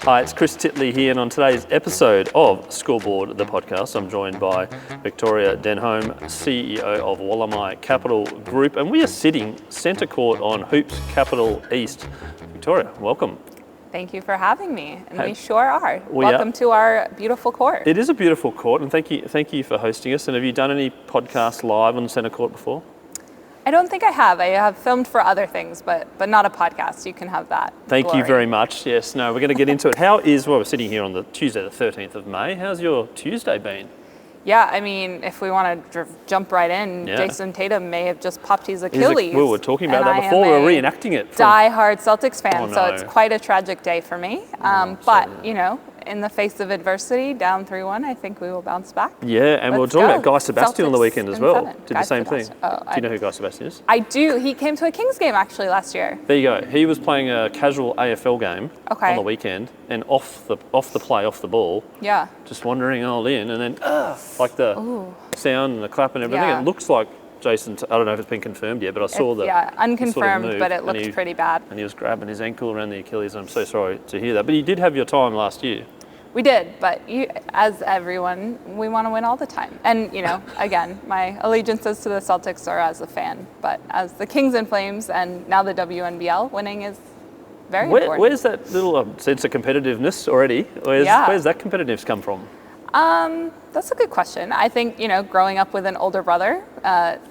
Hi, it's Chris Titley here, and on today's episode of Scoreboard, the podcast, I'm joined by Victoria Denholm, CEO of Wollemi Capital Group, and we are sitting centre court on Hoops Capital East. Victoria, welcome. Thank you for having me, and we sure are. Welcome to our beautiful court. It is a beautiful court, and thank you for hosting us. And have you done any podcasts live on centre court before? I don't think I have. I have filmed for other things, but not a podcast. You can have that. Thank you very much. Yes, no, we're going to get into it. We're sitting here on the Tuesday, the 13th of May. How's your Tuesday been? Yeah, I mean, if we want to jump right in, Jason Tatum may have just popped his Achilles. We were talking about that before. We were reenacting it. Die-hard Celtics fan, so it's quite a tragic day for me. But, you know, in the face of adversity, down 3-1, I think we will bounce back. Yeah, and we were talking about Guy Sebastian Celtics on the weekend as well. 7. Did the same thing. Do you know who Guy Sebastian is? I do. He came to a Kings game actually last year. There you go. He was playing a casual AFL game on the weekend, and off the ball, just wandering all in, and then like the sound and the clap and everything. It looks like Jason, I don't know if it's been confirmed yet, but I saw unconfirmed, sort of but it looked pretty bad. And he was grabbing his ankle around the Achilles, and I'm so sorry to hear that. But you did have your time last year. We did, but as everyone, we want to win all the time. And, you know, again, my allegiances to the Celtics are as a fan, but as the Kings and Flames and now the WNBL, winning is very important. Where's that little sense of competitiveness already? Where's that competitiveness come from? That's a good question. I think, you know, growing up with an older brother,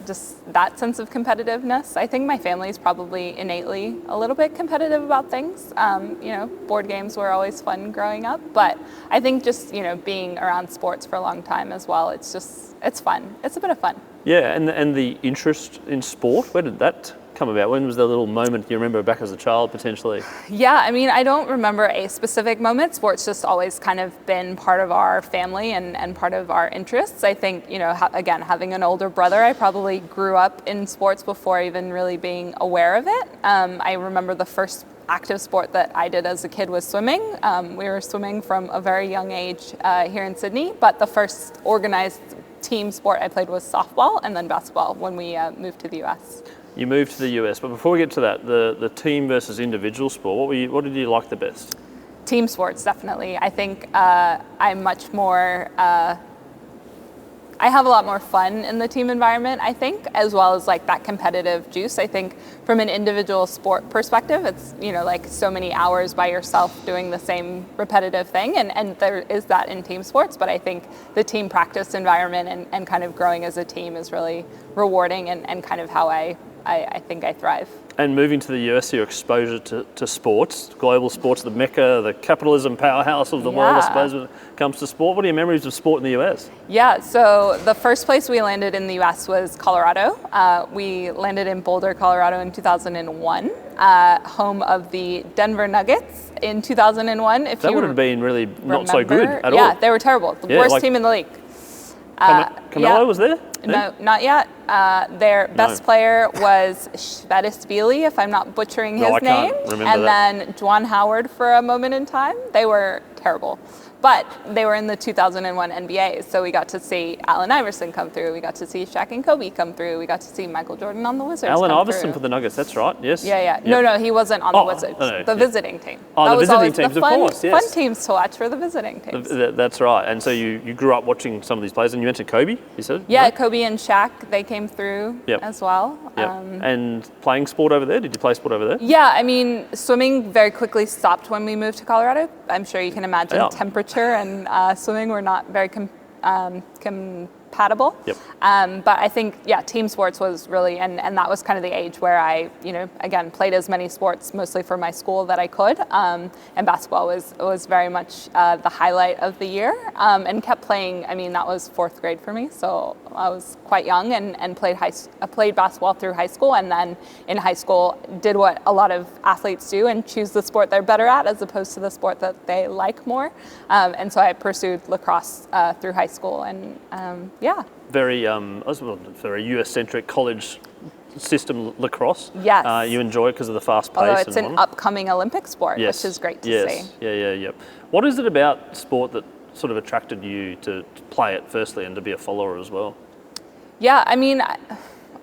just that sense of competitiveness. I think my family is probably innately a little bit competitive about things. You know, board games were always fun growing up, but I think just, you know, being around sports for a long time as well, it's fun. It's a bit of fun. Yeah, and the interest in sport, where did that come about? When was the little moment you remember back as a child potentially? Yeah, I mean, I don't remember a specific moment. Sports just always kind of been part of our family and part of our interests. I think, you know, again, having an older brother, I probably grew up in sports before even really being aware of it. I remember the first active sport that I did as a kid was swimming. We were swimming from a very young age here in Sydney, but the first organized team sport I played was softball and then basketball when we moved to the US. You moved to the US, but before we get to that, the team versus individual sport, what did you like the best? Team sports, definitely. I think I'm much more, I have a lot more fun in the team environment, I think, as well as like that competitive juice. I think from an individual sport perspective, it's, you know, like so many hours by yourself doing the same repetitive thing, and there is that in team sports, but I think the team practice environment and kind of growing as a team is really rewarding and kind of how I think I thrive. And moving to the US, your exposure to sports, global sports, the mecca, the capitalism powerhouse of the world, I suppose, when it comes to sport. What are your memories of sport in the US? Yeah, so the first place we landed in the US was Colorado. We landed in Boulder, Colorado in 2001, home of the Denver Nuggets in 2001. That would have been really not so good at all. Yeah, they were terrible. The worst team in the league. Carmelo was there? No, not yet. Their best player was Shvedishvili, if I'm not butchering his name. Then Juwan Howard for a moment in time. They were terrible. But they were in the 2001 NBA, so we got to see Allen Iverson come through. We got to see Shaq and Kobe come through. We got to see Michael Jordan on the Wizards Allen Iverson for the Nuggets, that's right, yes. Yeah. Yep. No, he wasn't on the Wizards. The visiting team. The visiting teams, of course, yes. Fun teams to watch for the visiting teams. That's right. And so you grew up watching some of these players, and you mentioned Kobe, you said? Yeah, right? Kobe and Shaq, they came through as well. Yep. And playing sport over there? Did you play sport over there? Yeah, I mean, swimming very quickly stopped when we moved to Colorado. I'm sure you can imagine temperature and swimming were not very compatible. Yep. But I think, team sports was really, and that was kind of the age where I, you know, again, played as many sports, mostly for my school, that I could. And basketball was very much the highlight of the year, and kept playing. I mean, that was fourth grade for me, so I was quite young and played basketball through high school, and then in high school did what a lot of athletes do and choose the sport they're better at as opposed to the sport that they like more. And so I pursued lacrosse through high school, and very US-centric college system lacrosse. Yes. You enjoy it because of the fast pace. Although it's an upcoming Olympic sport, which is great to see. Yep. What is it about sport that sort of attracted you to play it firstly and to be a follower as well? Yeah, I mean,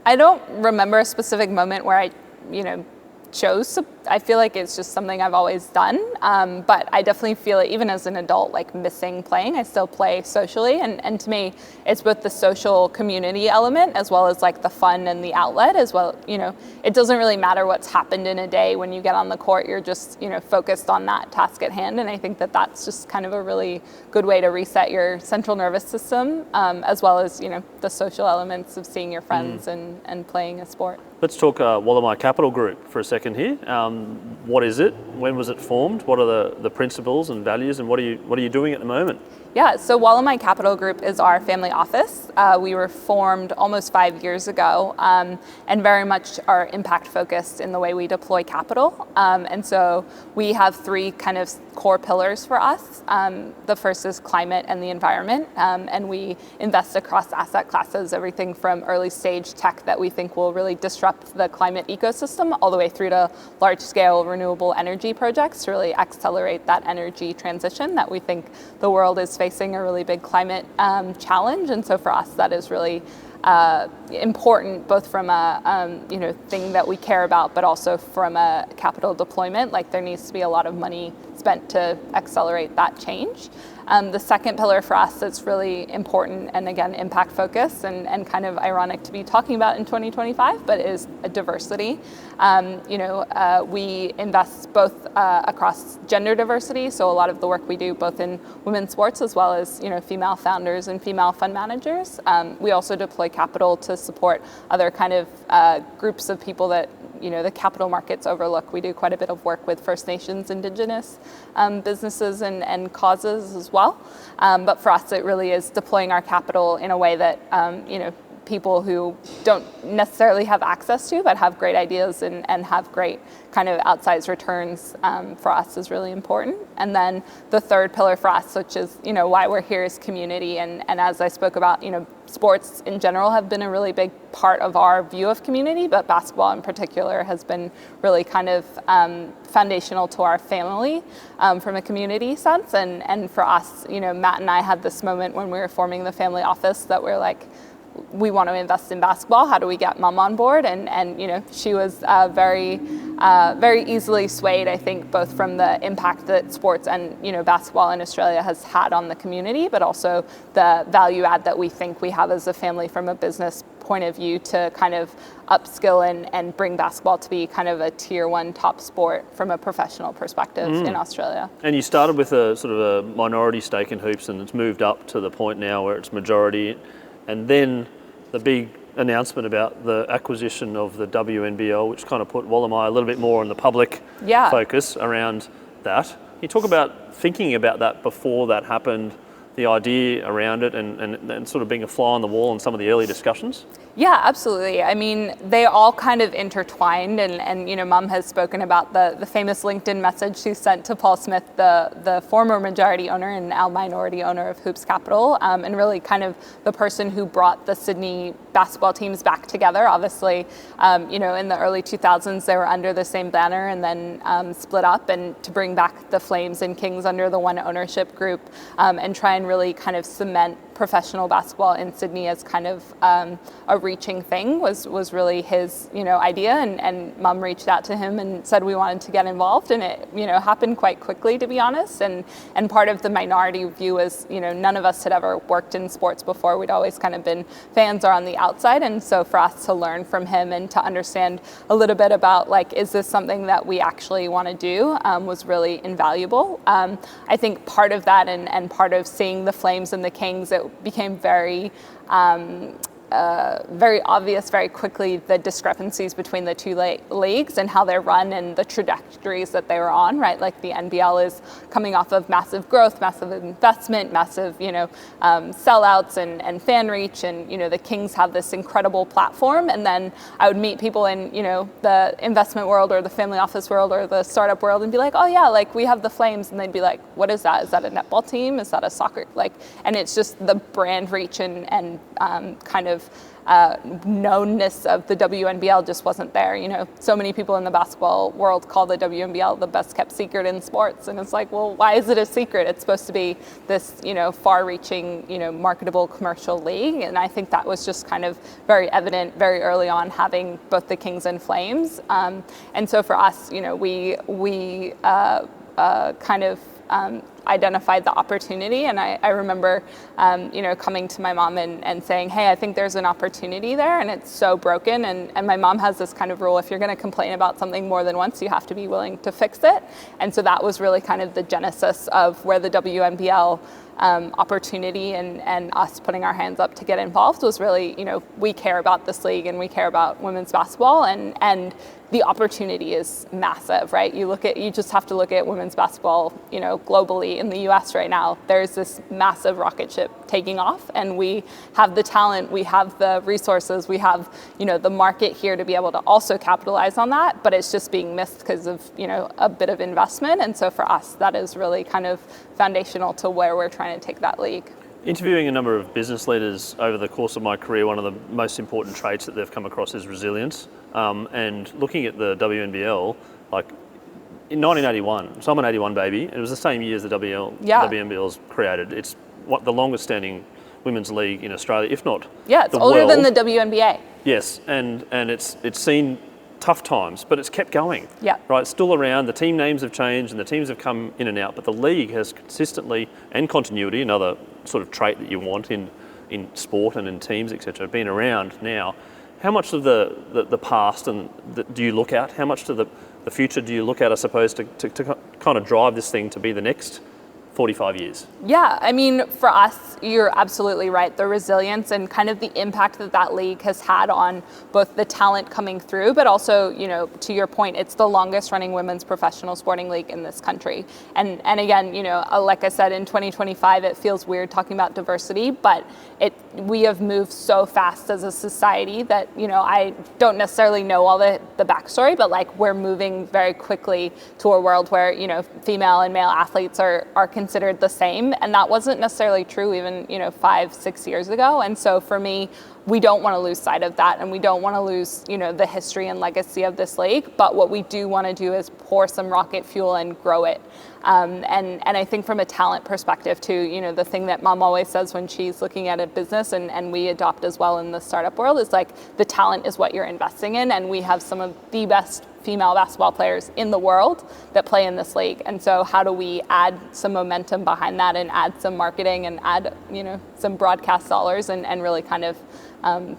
I don't remember a specific moment where I, chose to I feel like it's just something I've always done, but I definitely feel it even as an adult, like missing playing. I still play socially, and to me, it's both the social community element as well as like the fun and the outlet as well. It doesn't really matter what's happened in a day when you get on the court. You're just focused on that task at hand, and I think that that's just kind of a really good way to reset your central nervous system, as well as the social elements of seeing your friends and playing a sport. Let's talk Wollemi Capital Group for a second here. What is it? When was it formed? What are the principles and values, and what are you doing at the moment? Yeah, so Wollemi Capital Group is our family office. We were formed almost 5 years ago, and very much are impact focused in the way we deploy capital. And so we have 3 kind of core pillars for us. The first is climate and the environment, and we invest across asset classes, everything from early stage tech that we think will really disrupt the climate ecosystem, all the way through to large scale renewable energy projects to really accelerate that energy transition that we think the world is facing a really big climate challenge. And so for us, that is really important, both from a thing that we care about, but also from a capital deployment. Like, there needs to be a lot of money spent to accelerate that change. The second pillar for us that's really important, and again, impact focused and kind of ironic to be talking about in 2025, but is diversity. We invest both across gender diversity, so a lot of the work we do both in women's sports as well as female founders and female fund managers. We also deploy capital to support other kind of groups of people that the capital markets overlook. We do quite a bit of work with First Nations, Indigenous businesses and causes as well. But for us, it really is deploying our capital in a way that people who don't necessarily have access to, but have great ideas and have great kind of outsized returns, for us is really important. And then the third pillar for us, which is why we're here, is community. And as I spoke about, sports in general have been a really big part of our view of community, but basketball in particular has been really kind of foundational to our family from a community sense. And for us, Matt and I had this moment when we were forming the family office that we're like, we want to invest in basketball. How do we get mom on board? And she was very easily swayed, I think, both from the impact that sports and basketball in Australia has had on the community, but also the value add that we think we have as a family from a business point of view to kind of upskill and bring basketball to be kind of a tier 1 top sport from a professional perspective in Australia. And you started with a sort of a minority stake in hoops, and it's moved up to the point now where it's majority. And then the big announcement about the acquisition of the WNBL, which kind of put Wollemi a little bit more in the public focus around that. Can you talk about thinking about that before that happened, the idea around it, and sort of being a fly on the wall in some of the early discussions? Yeah, absolutely. I mean, they all kind of intertwined, and Mum has spoken about the famous LinkedIn message she sent to Paul Smith, the former majority owner and now minority owner of Hoops Capital, and really kind of the person who brought the Sydney basketball teams back together. Obviously, in the early 2000s, they were under the same banner and then split up, and to bring back the Flames and Kings under the one ownership group, and try and really kind of cement professional basketball in Sydney as kind of a reaching thing was really his idea, and Mum reached out to him and said we wanted to get involved, and it happened quite quickly, to be honest. And part of the minority view was none of us had ever worked in sports before. We'd always kind of been fans or on the outside, and so for us to learn from him and to understand a little bit about is this something that we actually want to do, was really invaluable. I think part of that and part of seeing the Flames and the Kings, it became very obvious very quickly the discrepancies between the two leagues and how they're run and the trajectories that they were on, right? Like the NBL is coming off of massive growth, massive investment, massive, sellouts and fan reach, and, the Kings have this incredible platform. And then I would meet people in, the investment world or the family office world or the startup world and be like, oh yeah, we have the Flames. And they'd be like, what is that? Is that a netball team? Is that a soccer? And it's just the brand reach and kind of of knownness of the WNBL just wasn't there. So many people in the basketball world call the WNBL the best kept secret in sports, and it's like, well, why is it a secret? It's supposed to be this, far-reaching, marketable commercial league, and I think that was just kind of very evident very early on, having both the Kings and Flames, and so for us, we kind of identified the opportunity, and I remember coming to my mom and saying, hey, I think there's an opportunity there, and it's so broken, and my mom has this kind of rule: if you're going to complain about something more than once, you have to be willing to fix it. And so that was really kind of the genesis of where the WNBL opportunity and us putting our hands up to get involved was really, we care about this league and we care about women's basketball, and the opportunity is massive, right? You just have to look at women's basketball, globally in the US right now. There's this massive rocket ship taking off, and we have the talent, we have the resources, we have, the market here to be able to also capitalize on that, but it's just being missed because of, a bit of investment. And so for us, that is really kind of foundational to where we're trying to take that league. Interviewing a number of business leaders over the course of my career, one of the most important traits that they've come across is resilience. And looking at the WNBL, like in 1981, so I'm an 81 baby, and it was the same year as the WNBL was created. It's the longest standing women's league in Australia, if not it's older than the WNBA. Yes, and it's seen tough times, but it's kept going. Yeah. Right, it's still around. The team names have changed and the teams have come in and out, but the league has consistently, and continuity, another sort of trait that you want in sport and in teams, etc., been around now. How much of the past do you look at? How much to the future do you look at, I suppose, to kind of drive this thing to be the next 45 years? Yeah, I mean, for us, you're absolutely right. The resilience and kind of the impact that league has had on both the talent coming through, but also, to your point, it's the longest running women's professional sporting league in this country. And again, like I said, in 2025, it feels weird talking about diversity, but we have moved so fast as a society that, I don't necessarily know all the backstory, but like we're moving very quickly to a world where, female and male athletes are considered the same, and that wasn't necessarily true even 5-6 years ago. And so for me, we don't want to lose sight of that, and we don't want to lose the history and legacy of this league, but what we do want to do is pour some rocket fuel and grow it. And I think from a talent perspective too, the thing that mom always says when she's looking at a business, and we adopt as well in the startup world, is like the talent is what you're investing in, and we have some of the best female basketball players in the world that play in this league. And so how do we add some momentum behind that and add some marketing and add, some broadcast dollars and really kind of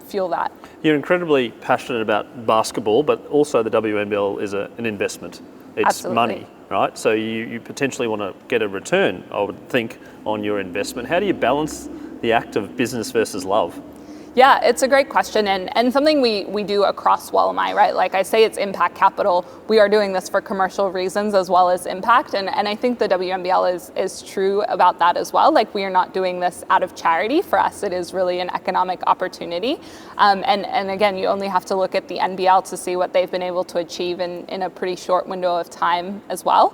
fuel that? You're incredibly passionate about basketball, but also the WNBL is an investment. It's Absolutely. Money, right? So you potentially want to get a return, I would think, on your investment. How do you balance the act of business versus love? Yeah, it's a great question, and something we do across Wollemi, right? Like I say, it's impact capital. We are doing this for commercial reasons as well as impact, and I think the WNBL is true about that as well. Like, we are not doing this out of charity. For us, it is really an economic opportunity. And again, you only have to look at the NBL to see what they've been able to achieve in a pretty short window of time as well.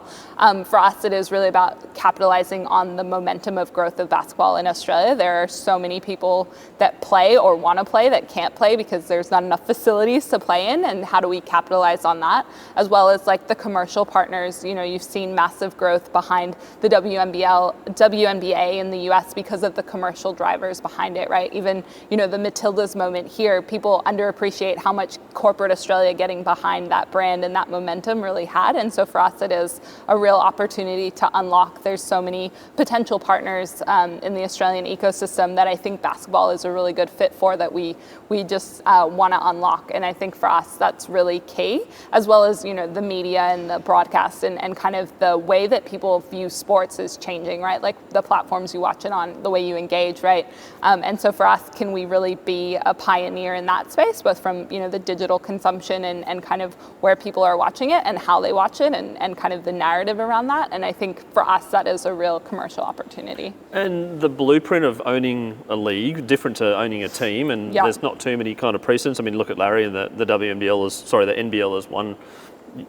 For us, it is really about capitalizing on the momentum of growth of basketball in Australia. There are so many people that play or want to play that can't play because there's not enough facilities to play in, and how do we capitalize on that, as well as like the commercial partners. You've seen massive growth behind the WNBA in the US because of the commercial drivers behind it, right? Even the Matildas moment here, people underappreciate how much corporate Australia getting behind that brand and that momentum really had. And so for us, it is a real opportunity to unlock. There's so many potential partners in the Australian ecosystem that I think basketball is a really good fit for, that we just want to unlock. And I think for us, that's really key, as well as, the media and the broadcast and kind of the way that people view sports is changing, right? Like the platforms you watch it on, the way you engage, right? And so for us, can we really be a pioneer in that space, both from, the digital consumption and kind of where people are watching it and how they watch it and kind of the narrative around that. And I think for us, that is a real commercial opportunity. And the blueprint of owning a league, different to owning a team, and there's not too many kind of precedents. I mean, look at Larry, and the NBL is one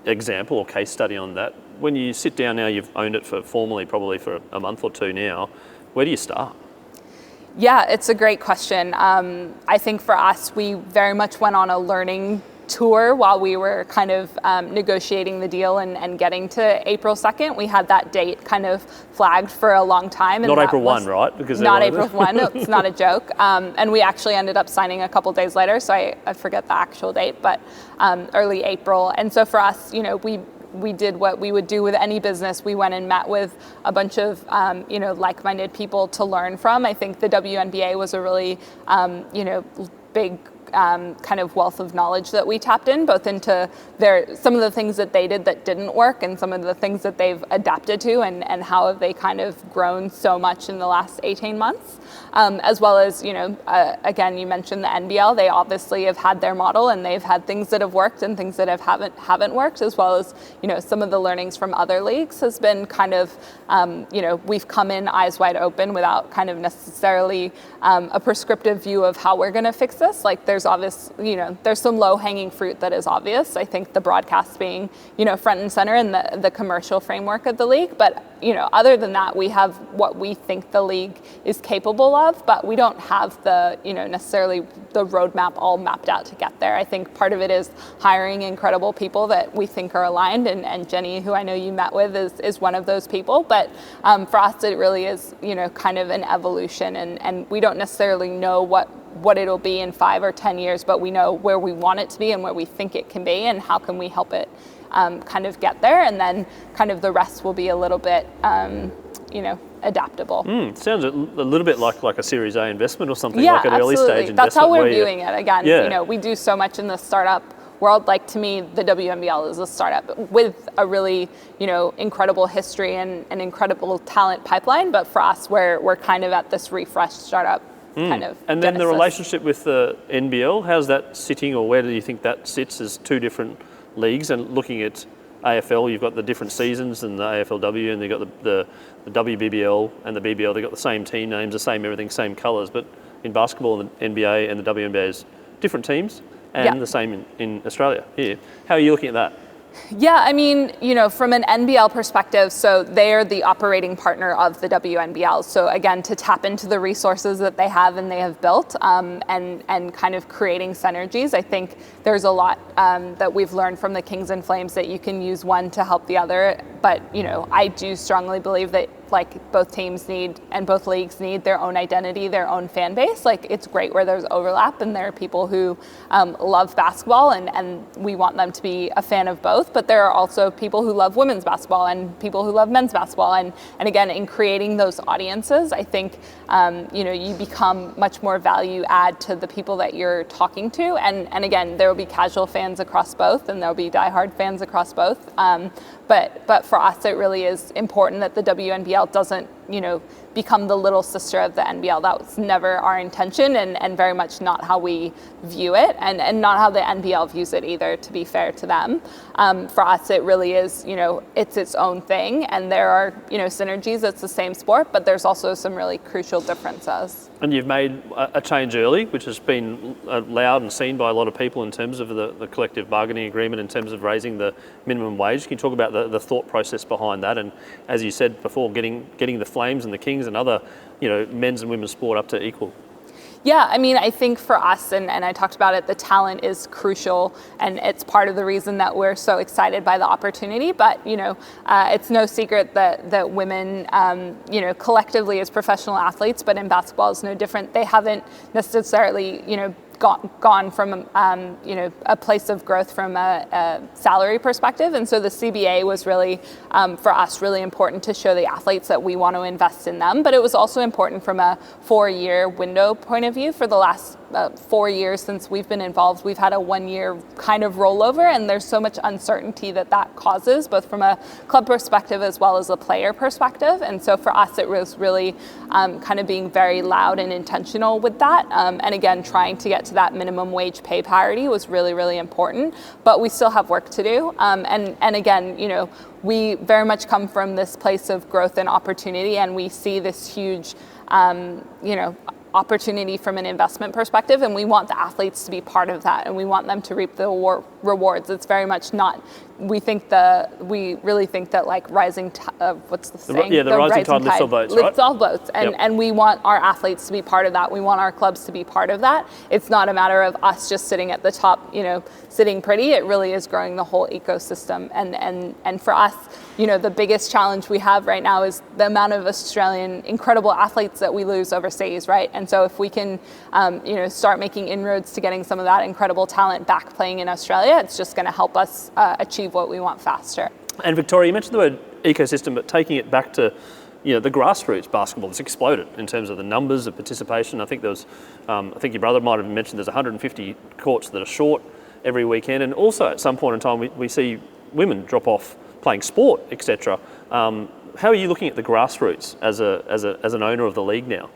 example or case study on that. When you sit down now, you've owned it for formally probably for a month or two now, where do you start? Yeah, it's a great question. I think for us, we very much went on a learning tour while we were kind of negotiating the deal and getting to April 2nd. We had that date kind of flagged for a long time. And not April 1, right? Because not April 1, it's not a joke. And we actually ended up signing a couple days later, so I forget the actual date, but early April. And so for us, we did what we would do with any business. We went and met with a bunch of, like-minded people to learn from. I think the WNBA was a really, big kind of wealth of knowledge that we tapped in, both into some of the things that they did that didn't work and some of the things that they've adapted to and how have they kind of grown so much in the last 18 months. As well as, again, you mentioned the NBL. They obviously have had their model and they've had things that have worked and things that haven't worked, as well as, some of the learnings from other leagues has been kind of, we've come in eyes wide open without kind of necessarily a prescriptive view of how we're going to fix this. Like there's there's some low hanging fruit that is obvious. I think the broadcast being, front and center in the commercial framework of the league. But, other than that, we have what we think the league is capable of, but we don't have the, necessarily the roadmap all mapped out to get there. I think part of it is hiring incredible people that we think are aligned, and Jenny, who I know you met with, is one of those people. But for us, it really is, kind of an evolution, and we don't necessarily know what it'll be in 5 or 10 years, but we know where we want it to be and where we think it can be, and how can we help it kind of get there, and then kind of the rest will be a little bit, adaptable. Sounds a little bit like a Series A investment or something, yeah, like an early stage investment. That's how we're viewing it. Again, yeah. We do so much in the startup world. Like to me, the WNBL is a startup with a really, incredible history and an incredible talent pipeline. But for us, we're kind of at this refreshed startup kind of. And then the relationship with the NBL, how's that sitting, or where do you think that sits as two different leagues? And looking at AFL, you've got the different seasons, and the AFLW, and they've got the WBBL and the BBL. They've got the same team names, the same everything, same colours. But in basketball, the NBA and the WNBA is different teams, and the same in Australia here. How are you looking at that? Yeah, I mean, from an NBL perspective, so they're the operating partner of the WNBL. So again, to tap into the resources that they have and they have built, and kind of creating synergies. I think there's a lot that we've learned from the Kings and Flames that you can use one to help the other. But, I do strongly believe that both teams need and both leagues need their own identity, their own fan base. It's great where there's overlap and there are people who love basketball and we want them to be a fan of both, but there are also people who love women's basketball and people who love men's basketball. And again, in creating those audiences, I think, you become much more value add to the people that you're talking to. And again, there will be casual fans across both and there'll be diehard fans across both. But for us, it really is important that the WNBL doesn't, become the little sister of the NBL. That was never our intention and very much not how we view it and not how the NBL views it either, to be fair to them. For us, it really is, it's its own thing, and there are, synergies. It's the same sport, but there's also some really crucial differences. And you've made a change early, which has been allowed and seen by a lot of people in terms of the collective bargaining agreement, in terms of raising the minimum wage. Can you talk about the thought process behind that? And as you said before, getting the Flames and the Kings and other, men's and women's sport up to equal. Yeah, I mean, I think for us, and I talked about it, the talent is crucial, and it's part of the reason that we're so excited by the opportunity. But, it's no secret that women, collectively as professional athletes, but in basketball is no different. They haven't necessarily, gone from a place of growth from a salary perspective, and so the CBA was really for us really important to show the athletes that we want to invest in them. But it was also important from a 4-year window point of view. For the last 4 years since we've been involved, we've had a 1-year kind of rollover, and there's so much uncertainty that causes, both from a club perspective as well as a player perspective. And so for us, it was really kind of being very loud and intentional with that, and again, trying to get to that minimum wage pay parity was really, really important. But we still have work to do, and again, we very much come from this place of growth and opportunity, and we see this huge opportunity from an investment perspective, and we want the athletes to be part of that, and we want them to reap the rewards. It's very much not. We really think that like rising, what's the saying? The rising tide lifts all boats, lifts all boats, and Yep. and we want our athletes to be part of that. We want our clubs to be part of that. It's not a matter of us just sitting at the top, sitting pretty. It really is growing the whole ecosystem. And for us, the biggest challenge we have right now is the amount of Australian incredible athletes that we lose overseas, right? And so if we can, start making inroads to getting some of that incredible talent back playing in Australia, it's just going to help us achieve what we want faster. And Victoria, you mentioned the word ecosystem, but taking it back to the grassroots basketball has exploded in terms of the numbers of participation. I think there was, I think your brother might have mentioned there's 150 courts that are short every weekend, and also at some point in time we see women drop off playing sport, etc. How are you looking at the grassroots as an owner of the league now?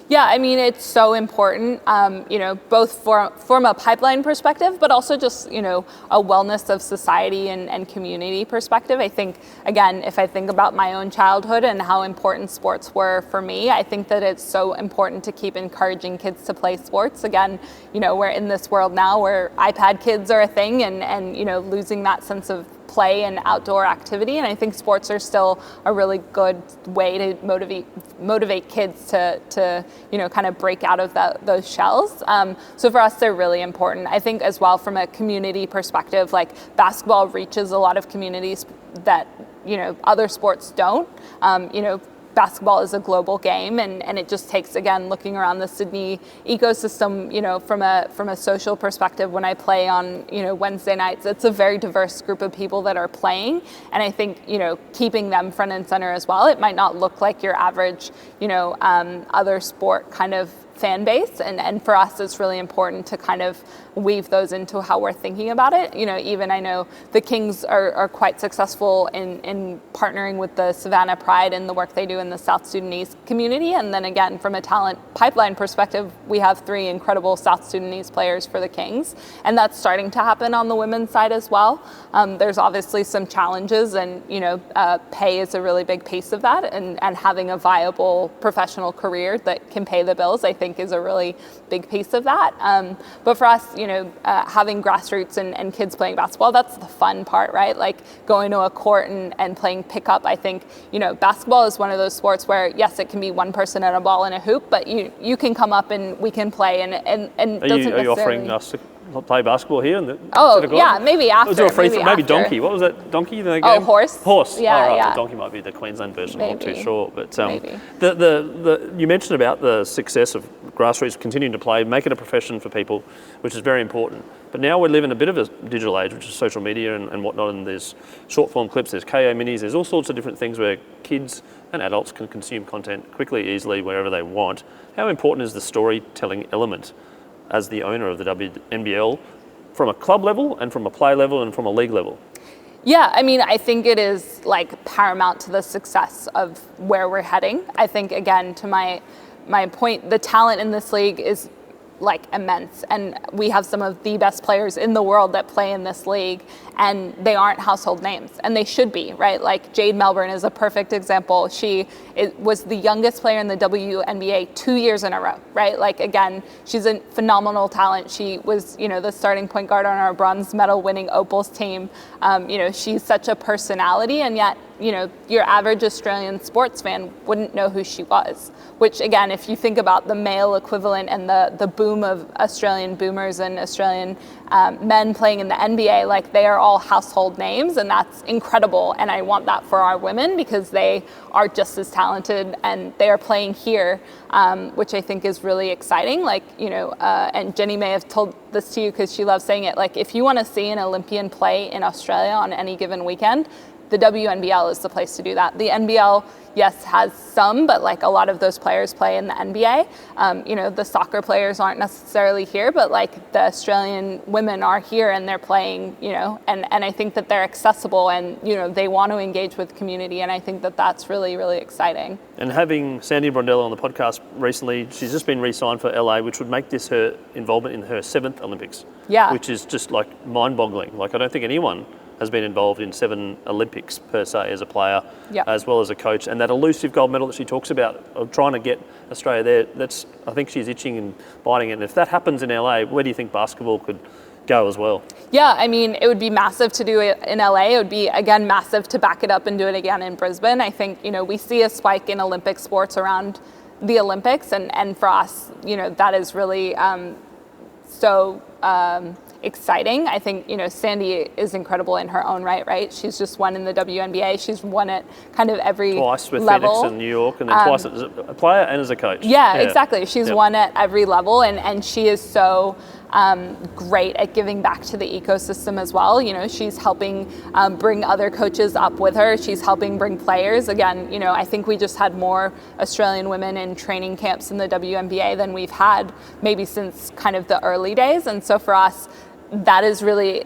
Yeah, I mean, it's so important, both from a pipeline perspective, but also just, a wellness of society and community perspective. I think, again, if I think about my own childhood and how important sports were for me, I think that it's so important to keep encouraging kids to play sports. Again, we're in this world now where iPad kids are a thing and losing that sense of play and outdoor activity, and I think sports are still a really good way to motivate kids to kind of break out of those shells. So for us, they're really important. I think as well from a community perspective, like basketball reaches a lot of communities that other sports don't. Basketball is a global game, and it just takes, again, looking around the Sydney ecosystem, from a social perspective. When I play on, Wednesday nights, it's a very diverse group of people that are playing, and I think, keeping them front and center as well. It might not look like your average, other sport kind of fan base, and for us it's really important to kind of weave those into how we're thinking about it. Even I know the Kings are quite successful in partnering with the Savannah Pride and the work they do in the South Sudanese community, and then again from a talent pipeline perspective, we have 3 incredible South Sudanese players for the Kings, and that's starting to happen on the women's side as well. There's obviously some challenges, and pay is a really big piece of that, and having a viable professional career that can pay the bills, I think, is a really big piece of that. But for us, having grassroots and kids playing basketball, that's the fun part, right? Like going to a court and playing pickup. I think, basketball is one of those sports where, yes, it can be one person and a ball in a hoop, but you can come up and we can play, and Are you offering us to play basketball here? Yeah, maybe after. Was there a free throw? Maybe after. donkey. What was that? Donkey? The game? Oh, horse. Horse. Yeah, right. yeah. Donkey might be the Queensland version. Maybe. I'm not too sure. But Maybe. You mentioned about the success of grassroots continuing to play, make it a profession for people, which is very important. But now we live in a bit of a digital age, which is social media and whatnot, and there's short form clips, there's KO minis, there's all sorts of different things where kids and adults can consume content quickly, easily, wherever they want. How important is the storytelling element as the owner of the WNBL from a club level and from a play level and from a league level? Yeah, I mean, I think it is like paramount to the success of where we're heading. I think, again, to my point, the talent in this league is like immense, and we have some of the best players in the world that play in this league, and they aren't household names, and they should be, right? Like Jade Melbourne is a perfect example. She was the youngest player in the WNBA 2 years in a row, right? Like, again, she's a phenomenal talent. She was, the starting point guard on our bronze medal winning Opals team. She's such a personality, and yet, your average Australian sports fan wouldn't know who she was, which, again, if you think about the male equivalent and the boom of Australian boomers and Australian men playing in the NBA, like, they are all household names, and that's incredible. And I want that for our women because they are just as talented and they are playing here, which I think is really exciting. Like, and Jenny may have told this to you because she loves saying it, like, if you want to see an Olympian play in Australia on any given weekend, the WNBL is the place to do that. The NBL, yes, has some, but like a lot of those players play in the NBA. The soccer players aren't necessarily here, but like the Australian women are here and they're playing, and I think that they're accessible and, they want to engage with community. And I think that that's really, really exciting. And having Sandy Brondello on the podcast recently, she's just been re-signed for LA, which would make this her involvement in her 7th Olympics. Yeah. Which is just like mind-boggling. Like, I don't think anyone has been involved in 7 Olympics per se as a player, as well as a coach. And that elusive gold medal that she talks about of trying to get Australia there, I think she's itching and biting it. And if that happens in LA, where do you think basketball could go as well. Yeah, I mean, it would be massive to do it in LA. It would be, again, massive to back it up and do it again in Brisbane. I think, we see a spike in Olympic sports around the Olympics, and for us, that is really so exciting. I think, Sandy is incredible in her own right? She's just won in the WNBA. She's won at kind of every twice with level. Phoenix and New York, and then twice as a player and as a coach. Yeah, exactly. She's won at every level, and she is so great at giving back to the ecosystem as well. She's helping bring other coaches up with her. She's helping bring players. Again, I think we just had more Australian women in training camps in the WNBA than we've had maybe since kind of the early days. And so for us, that is really,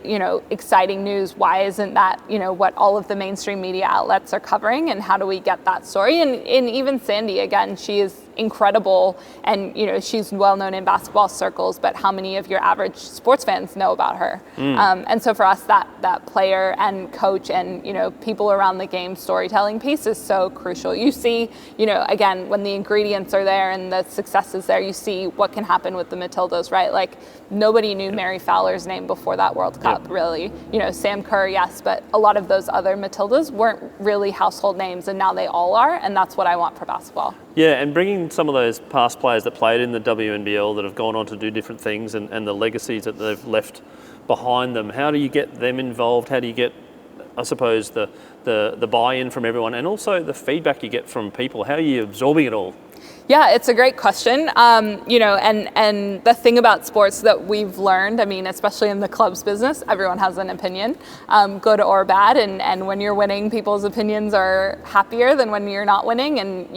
exciting news. Why isn't that, what all of the mainstream media outlets are covering, and how do we get that story? And even Sandy, again, she is incredible, and she's well known in basketball circles, but how many of your average sports fans know about her? And so for us, that player and coach and people around the game storytelling piece is so crucial. You see, again, when the ingredients are there and the success is there, you see what can happen with the Matildas, right? Like, nobody knew Mary Fowler's name before that World Cup, really. Sam Kerr, yes, but a lot of those other Matildas weren't really household names, and now they all are, and that's what I want for basketball. Yeah, and bringing some of those past players that played in the WNBL that have gone on to do different things, and the legacies that they've left behind them, how do you get them involved? How do you get, I suppose, the buy-in from everyone, and also the feedback you get from people? How are you absorbing it all? Yeah, it's a great question. And the thing about sports that we've learned, I mean, especially in the clubs business, everyone has an opinion, good or bad. And when you're winning, people's opinions are happier than when you're not winning. And,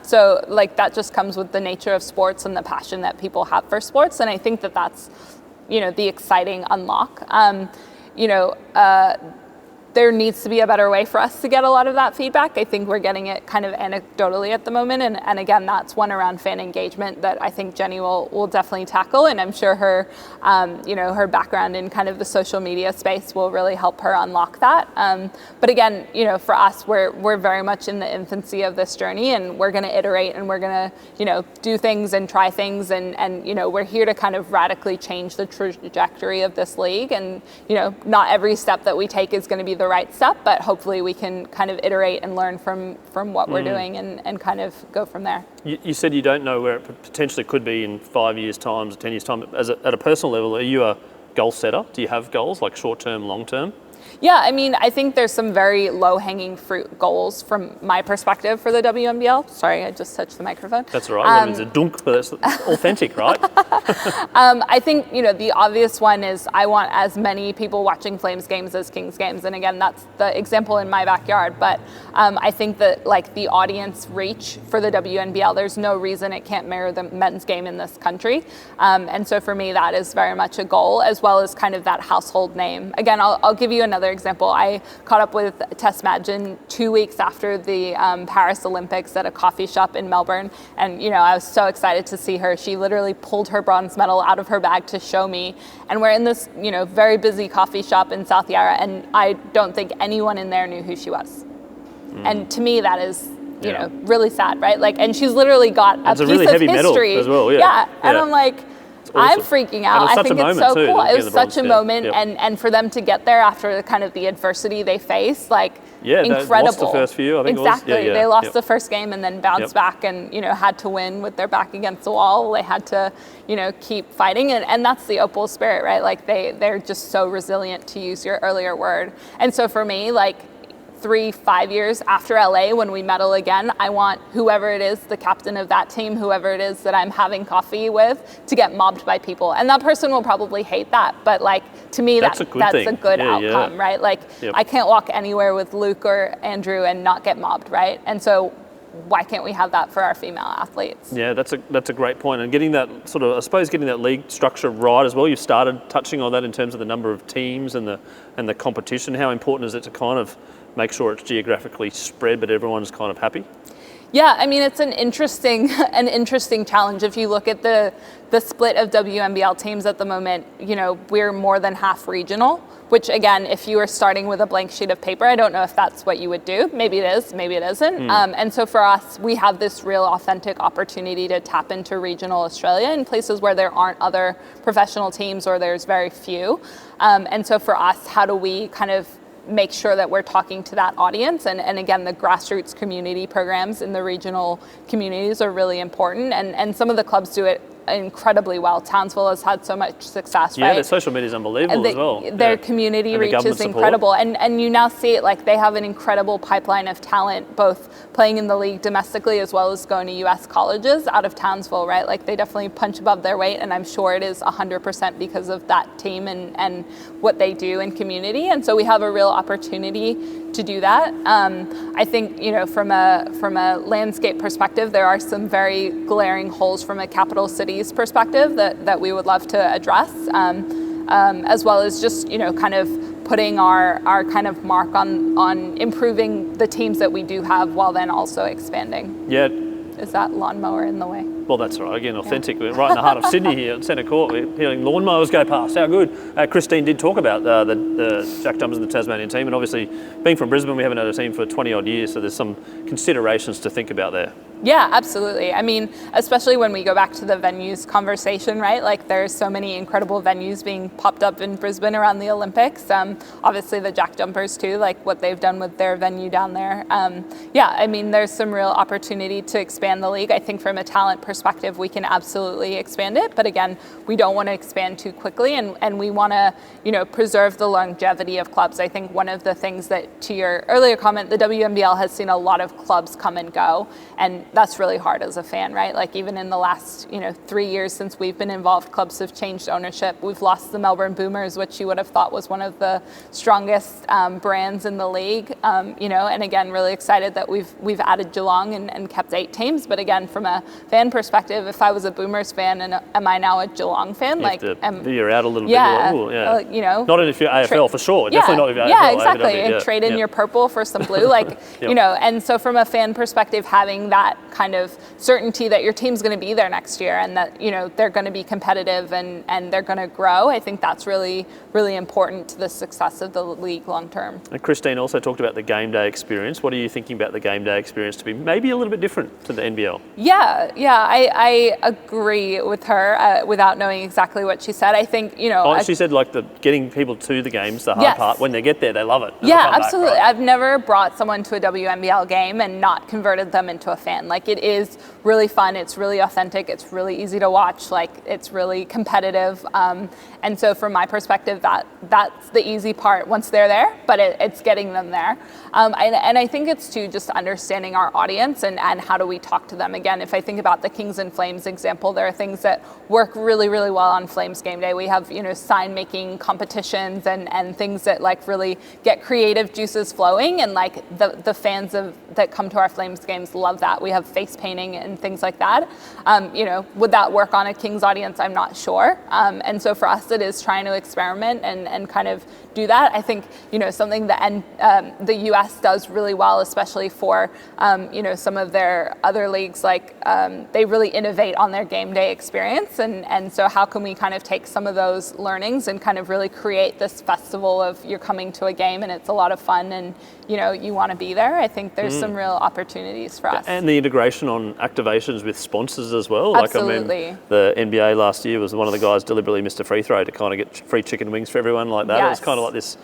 so like that just comes with the nature of sports and the passion that people have for sports. And I think that that's, the exciting unlock. There needs to be a better way for us to get a lot of that feedback. I think we're getting it kind of anecdotally at the moment. And again, that's one around fan engagement that I think Jenny will definitely tackle. And I'm sure her, her background in kind of the social media space will really help her unlock that. But again, for us, we're very much in the infancy of this journey, and we're going to iterate, and we're going to, do things and try things. And we're here to kind of radically change the trajectory of this league. And, not every step that we take is going to be the right step, but hopefully we can kind of iterate and learn from what we're doing and kind of go from there. You said you don't know where it potentially could be in 5 years' time or 10 years' time. At a personal level, are you a goal setter? Do you have goals, like short-term, long-term? Yeah, I mean, I think there's some very low-hanging fruit goals from my perspective for the WNBL. Sorry, I just touched the microphone. That's all right. It's a dunk, but it's authentic, right? I think, the obvious one is I want as many people watching Flames games as Kings games. And again, that's the example in my backyard. But I think that, like, the audience reach for the WNBL, there's no reason it can't mirror the men's game in this country. And so for me, that is very much a goal, as well as kind of that household name. Again, I'll give you another example. I caught up with Tess Madgen 2 weeks after the Paris Olympics at a coffee shop in Melbourne, and I was so excited to see her. She literally pulled her bronze medal out of her bag to show me, and we're in this very busy coffee shop in South Yarra, and I don't think anyone in there knew who she was. And to me, that is really sad, right? Like, and she's literally got a piece really of heavy history medal as well. And I'm like, awesome. I'm freaking out. I think it's so cool. It was such a moment, and for them to get there after kind of the adversity they faced, like, incredible. They lost the first few, I think exactly. it was. They lost the first game and then bounced back and, had to win with their back against the wall. They had to, keep fighting. And that's the Opal spirit, right? Like, they're just so resilient, to use your earlier word. And so for me, like, 3-5 years after LA, when we medal again, I want whoever it is, the captain of that team, whoever it is that I'm having coffee with, to get mobbed by people. And that person will probably hate that, but like, to me, that's a good outcome, right? Like, I can't walk anywhere with Luke or Andrew and not get mobbed, right? And so why can't we have that for our female athletes? Yeah, that's a great point. And getting that sort of, I suppose, getting that league structure right as well. You started touching on that in terms of the number of teams and the competition. How important is it to kind of make sure it's geographically spread, but everyone's kind of happy? Yeah, I mean, it's an interesting challenge. If you look at the split of WNBL teams at the moment, we're more than half regional, which again, if you were starting with a blank sheet of paper, I don't know if that's what you would do. Maybe it is, maybe it isn't. And so for us, we have this real authentic opportunity to tap into regional Australia in places where there aren't other professional teams or there's very few. And so for us, how do we kind of make sure that we're talking to that audience, and again, the grassroots community programs in the regional communities are really important, and some of the clubs do it incredibly well. Townsville has had so much success, right? Their social media is unbelievable as well. Their community reach is incredible, and you now see it, like they have an incredible pipeline of talent, both playing in the league domestically as well as going to US colleges out of Townsville, right? Like they definitely punch above their weight, and I'm sure it is 100% because of that team and what they do in community, and so we have a real opportunity to do that. I think, from a landscape perspective, there are some very glaring holes from a capital cities perspective that we would love to address, as well as just, kind of putting our kind of mark on improving the teams that we do have while then also expanding. Yeah. Is that lawnmower in the way? Well, that's right. Again, authentic. We're right in the heart of Sydney here at Centre Court. We're hearing lawnmowers go past. How good. Christine did talk about the Jack Jumpers and the Tasmanian team, and obviously being from Brisbane, we haven't had a team for 20 odd years, so there's some considerations to think about there. Yeah, absolutely. I mean, especially when we go back to the venues conversation, right? Like there's so many incredible venues being popped up in Brisbane around the Olympics. Obviously the Jack Jumpers too, like what they've done with their venue down there. Yeah, I mean, there's some real opportunity to expand the league. I think from a talent perspective, we can absolutely expand it. But again, we don't want to expand too quickly, and we want to, preserve the longevity of clubs. I think one of the things that, to your earlier comment, the WNBL has seen a lot of clubs come and go, and that's really hard as a fan, right? Like even in the last, 3 years since we've been involved, clubs have changed ownership. We've lost the Melbourne Boomers, which you would have thought was one of the strongest brands in the league, and again, really excited that we've added Geelong and kept 8 teams. But again, from a fan perspective, if I was a Boomers fan and am I now a Geelong fan? You're out a little bit. Not if you're AFL for sure. Definitely not if you're AFL. Yeah, exactly. And trade in your purple for some blue, and so from a fan perspective, having that kind of certainty that your team's going to be there next year and that, they're going to be competitive and they're going to grow, I think that's really, really important to the success of the league long term. And Christine also talked about the game day experience. What are you thinking about the game day experience to be maybe a little bit different to the NBL? Yeah, I agree with her without knowing exactly what she said. I think, she said like getting people to the games, the hard part. When they get there, they love it. Yeah, absolutely. I've never brought someone to a WNBL game and not converted them into a fan. Like it is really fun. It's really authentic. It's really easy to watch. Like it's really competitive. And so from my perspective, that's the easy part once they're there, but it's getting them there. And I think it's too just understanding our audience and how do we talk to them. Again, if I think about the Kings and Flames example, there are things that work really, really well on Flames game day. We have, sign making competitions and things that like really get creative juices flowing, and like the fans that come to our Flames games love that. We have face painting and things like that. Would that work on a Kings audience? I'm not sure. And so for us, it is trying to experiment and kind of do that. I think, something that the US does really well, especially for, some of their other leagues, like they really innovate on their game day experience. And so how can we kind of take some of those learnings and kind of really create this festival of you're coming to a game and it's a lot of fun and, you want to be there. I think there's some real opportunities for us. And the integration on activations with sponsors as well. Absolutely. Like the NBA last year was one of the guys deliberately missed a free throw to kind of get free chicken wings for everyone like that. Yes. It's kind of like this,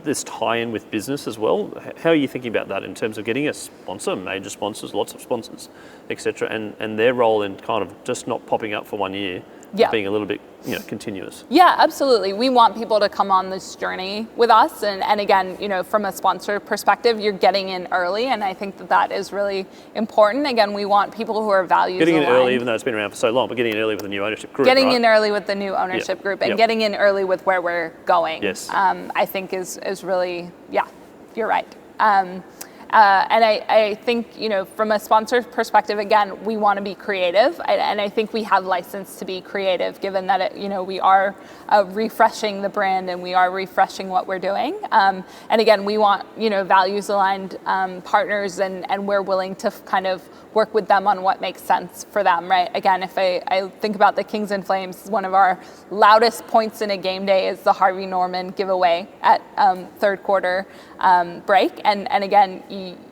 this tie-in with business as well. How are you thinking about that in terms of getting a sponsor, major sponsors, lots of sponsors, etc., and their role in kind of just not popping up for 1 year, being a little bit, continuous? Yeah, absolutely. We want people to come on this journey with us. And again, from a sponsor perspective, you're getting in early. And I think that is really important. Again, we want people who are values aligned. Getting in early, even though it's been around for so long, but getting in early with the new ownership group. Getting in early with the new ownership group and getting in early with where we're going. Yes. I think is really, you're right. And I think, from a sponsor perspective, again, we want to be creative. And I think we have license to be creative, given that, we are refreshing the brand and we are refreshing what we're doing. And again, we want, values-aligned partners, and we're willing to kind of work with them on what makes sense for them, right? Again, if I think about the Kings and Flames, one of our loudest points in a game day is the Harvey Norman giveaway at third quarter break. And again,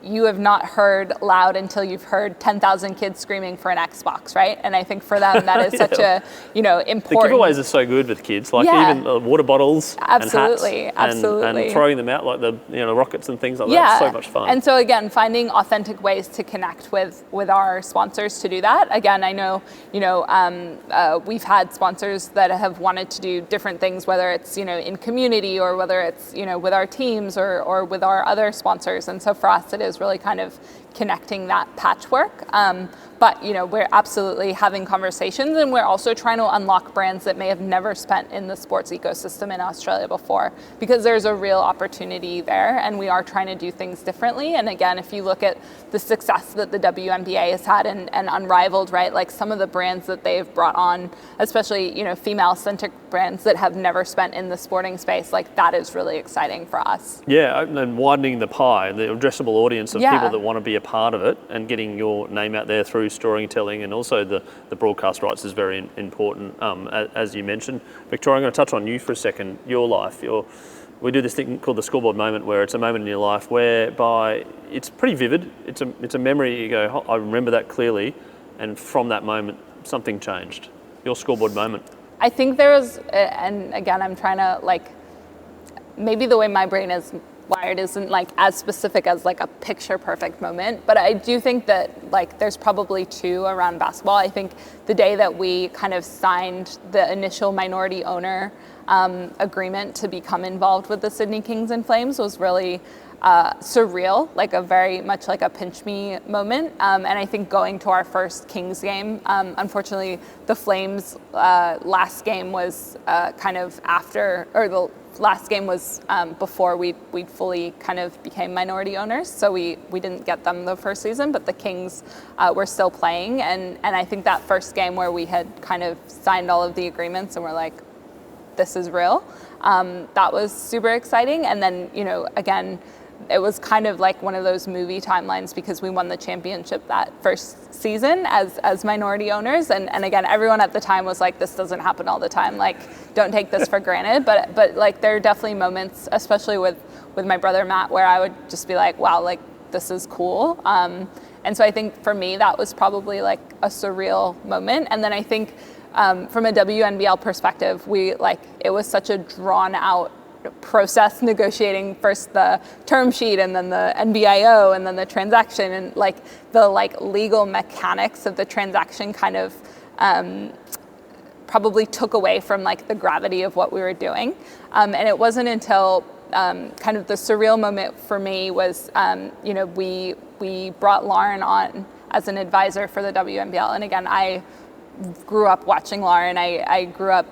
you have not heard loud until you've heard 10,000 kids screaming for an Xbox, right? And I think for them that is such a, important. The giveaways are so good with kids, like even water bottles absolutely, and hats and throwing them out like the rockets and things like that. It's so much fun. And so again, finding authentic ways to connect with our sponsors to do that. Again, I know, we've had sponsors that have wanted to do different things, whether it's, in community or whether it's, with our teams or with our other sponsors. And so for us, it is really kind of connecting that patchwork. But, we're absolutely having conversations, and we're also trying to unlock brands that may have never spent in the sports ecosystem in Australia before, because there's a real opportunity there, and we are trying to do things differently. And again, if you look at the success that the WNBA has had and Unrivaled, right, like some of the brands that they've brought on, especially, female-centric brands that have never spent in the sporting space, like that is really exciting for us. Yeah, and widening the pie, the addressable audience of people that want to be a part of it, and getting your name out there through storytelling, and also the broadcast rights is very important, as you mentioned. Victoria, I'm going to touch on you for a second, your life. We do this thing called the Scoreboard moment, where it's a moment in your life whereby it's pretty vivid. It's a memory. You go, I remember that clearly, and from that moment, something changed. Your Scoreboard moment. I think there was, and again, I'm trying to maybe the way my brain is wired isn't as specific as a picture perfect moment, but I do think that there's probably two around basketball. I think the day that we kind of signed the initial minority owner agreement to become involved with the Sydney Kings and Flames was really surreal, a very much a pinch me moment. And I think going to our first Kings game, unfortunately the Flames last game was kind of after, or the last game was before we'd fully kind of became minority owners, so we didn't get them the first season, but the Kings were still playing, and I think that first game where we had kind of signed all of the agreements and we're like, this is real, that was super exciting. And then, again, it was kind of like one of those movie timelines, because we won the championship that first season as minority owners, and again, everyone at the time was like, this doesn't happen all the time, don't take this for granted, but there are definitely moments, especially with my brother Matt, where I would just be like, wow, this is cool. And so I think for me that was probably a surreal moment. And then I think from a WNBL perspective, it was such a drawn out process, negotiating first the term sheet and then the NBIO and then the transaction, and the legal mechanics of the transaction kind of probably took away from the gravity of what we were doing. And it wasn't until kind of the surreal moment for me was, we brought Lauren on as an advisor for the WNBL. And again, I grew up watching Lauren. I grew up,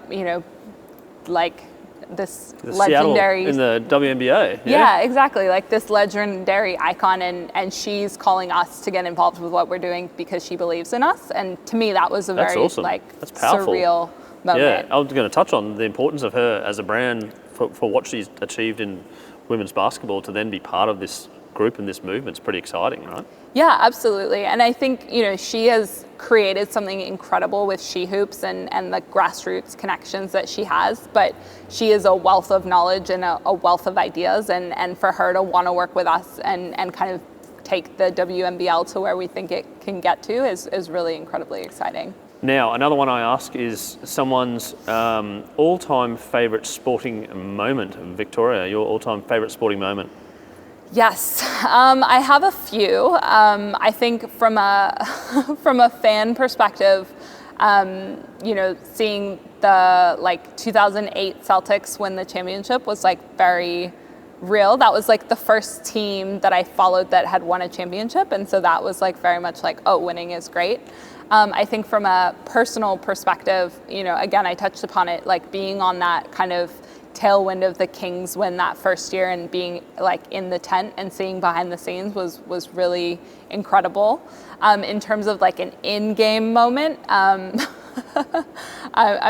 this legendary Seattle in the WNBA. Yeah, exactly. This legendary icon, and she's calling us to get involved with what we're doing because she believes in us. And to me, that was a very awesome. That's powerful. Surreal moment. Yeah, I was going to touch on the importance of her as a brand for what she's achieved in women's basketball, to then be part of this group and this movement. It's pretty exciting, right? Yeah, absolutely. And I think, she has created something incredible with She Hoops and the grassroots connections that she has, but she is a wealth of knowledge and a wealth of ideas, and for her to want to work with us and kind of take the WNBL to where we think it can get to is really incredibly exciting. Now, another one I ask is someone's all-time favourite sporting moment. Victoria, your all-time favourite sporting moment? Yes, I have a few. I think from a fan perspective, seeing the 2008 Celtics win the championship was very real. That was the first team that I followed that had won a championship, and so that was very much oh, winning is great. I think from a personal perspective, again, I touched upon it, being on that kind of tailwind of the Kings win that first year and being like in the tent and seeing behind the scenes was really incredible. In terms of like an in-game moment, I'm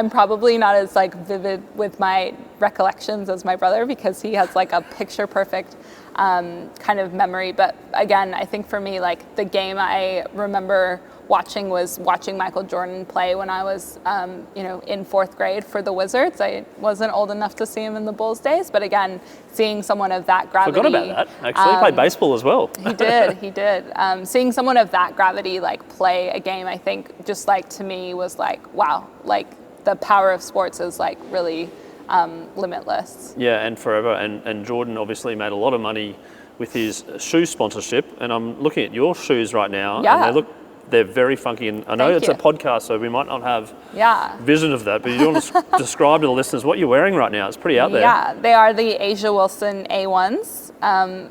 probably not as like vivid with my recollections as my brother, because he has like a picture perfect kind of memory. But again, I think for me, like the game I remember watching was watching Michael Jordan play when I was, in fourth grade for the Wizards. I wasn't old enough to see him in the Bulls days, but again, seeing someone of that gravity. Forgot about that, actually. He played baseball as well. He did. Seeing someone of that gravity like play a game, I think just like to me was like, wow, like the power of sports is like really limitless. Yeah, and forever. And Jordan obviously made a lot of money with his shoe sponsorship. And I'm looking at your shoes right now, and they're very funky. And I know it's a podcast, so we might not have vision of that, but you want to describe to the listeners what you're wearing right now. It's pretty out there. Yeah, they are the Asia Wilson A1s.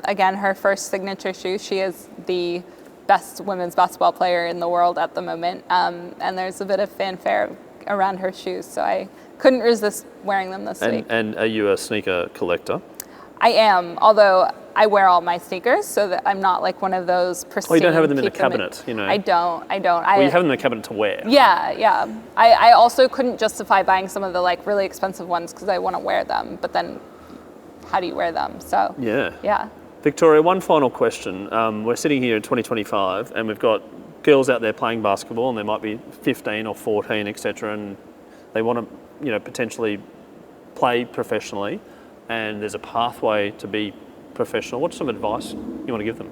Again, her first signature shoe. She is the best women's basketball player in the world at the moment. And there's a bit of fanfare around her shoes, so I couldn't resist wearing them this week. And are you a sneaker collector? I am, although I wear all my sneakers, so that I'm not like one of those pristine. Oh, you don't have them in the cabinet, I don't. Well, you have them in the cabinet to wear. Yeah. I also couldn't justify buying some of the like really expensive ones because I want to wear them, but then how do you wear them? So yeah. Victoria, one final question. We're sitting here in 2025, and we've got girls out there playing basketball, and they might be 15 or 14, etc., and they want to, potentially play professionally, and there's a pathway to be professional. What's some advice you want to give them?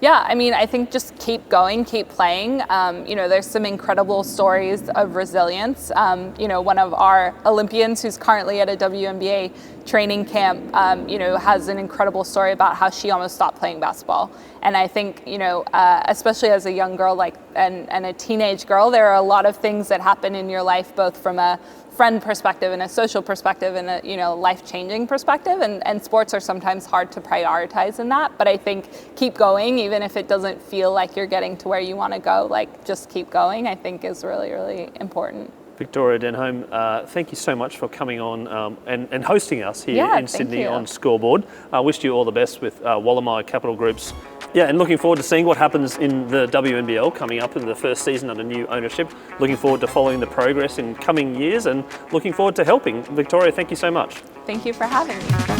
Yeah, I mean, I think just keep going, keep playing. There's some incredible stories of resilience. One of our Olympians who's currently at a WNBA training camp, has an incredible story about how she almost stopped playing basketball. And I think, especially as a young girl and a teenage girl, there are a lot of things that happen in your life, both from a friend perspective and a social perspective and a life-changing perspective, and sports are sometimes hard to prioritize in that, but I think keep going, even if it doesn't feel like you're getting to where you want to go, like just keep going, I think is really, really important. Victoria Denholm, thank you so much for coming on and hosting us here in Sydney on Scoreboard. I wish you all the best with Wollemi Capital Group's. Yeah, and looking forward to seeing what happens in the WNBL coming up in the first season under new ownership. Looking forward to following the progress in coming years and looking forward to helping. Victoria, thank you so much. Thank you for having me.